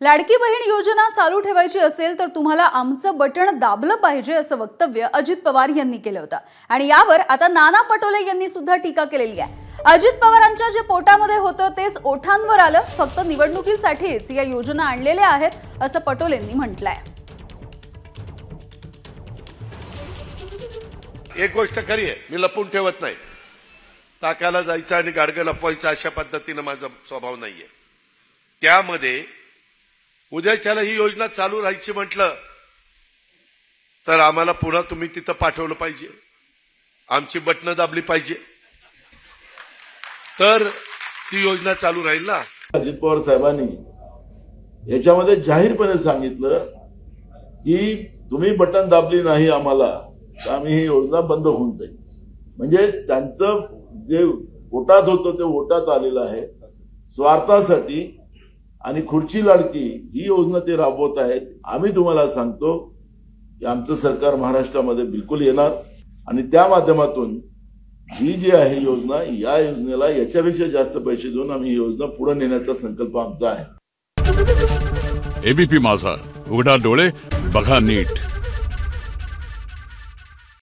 लाडकी बहीण योजना चालू ठेवायची असेल तर तुम्हाला आमचं बटण दाबलं पाहिजे असं वक्तव्य अजित पवार यांनी केलं होतं आणि यावर आता नाना पटोले यांनी सुद्धा टीका केलेली आहे। अजित पवारांच्या जे पोटामध्ये होतं तेच ओठांवर आलं, फक्त निवडणुकीसाठीच या योजना आणलेल्या आहेत असं पटोलेंनी म्हटलंय। एक गोष्ट खरी आहे, मी लपून ठेवत नाही। ताकाला जायचं आणि गाडगं लपवायचं अशा पद्धतीने माझा स्वभाव नाहीये। त्यामध्ये उद्याच्याला ही योजना चालू राहायची म्हटलं तर आम्हाला पुन्हा तुम्ही तिथं पाठवलं पाहिजे, आमची बटणं दाबली पाहिजे, तर ती योजना चालू राहील ना। अजित पवार साहेबांनी याच्यामध्ये जाहीरपणे सांगितलं की तुम्ही बटन दाबली नाही आम्हाला तर आम्ही ही योजना बंद होऊन जाईल। म्हणजे त्यांचं जे वोटात होतं ते वोटात आलेलं आहे। स्वार्थासाठी आणि खुर्ची लाडकी ही योजना ते राबवत आहेत। आम्ही तुम्हाला सांगतो की आमचं सरकार महाराष्ट्रामध्ये बिलकुल येणार आणि त्या माध्यमातून ही जी आहे योजना, या योजनेला याच्यापेक्षा जास्त पैसे देऊन आम्ही ही योजना पुढे नेण्याचा संकल्प आमचा आहे। एबीपी माझा, उघडा डोळे बघा नीट।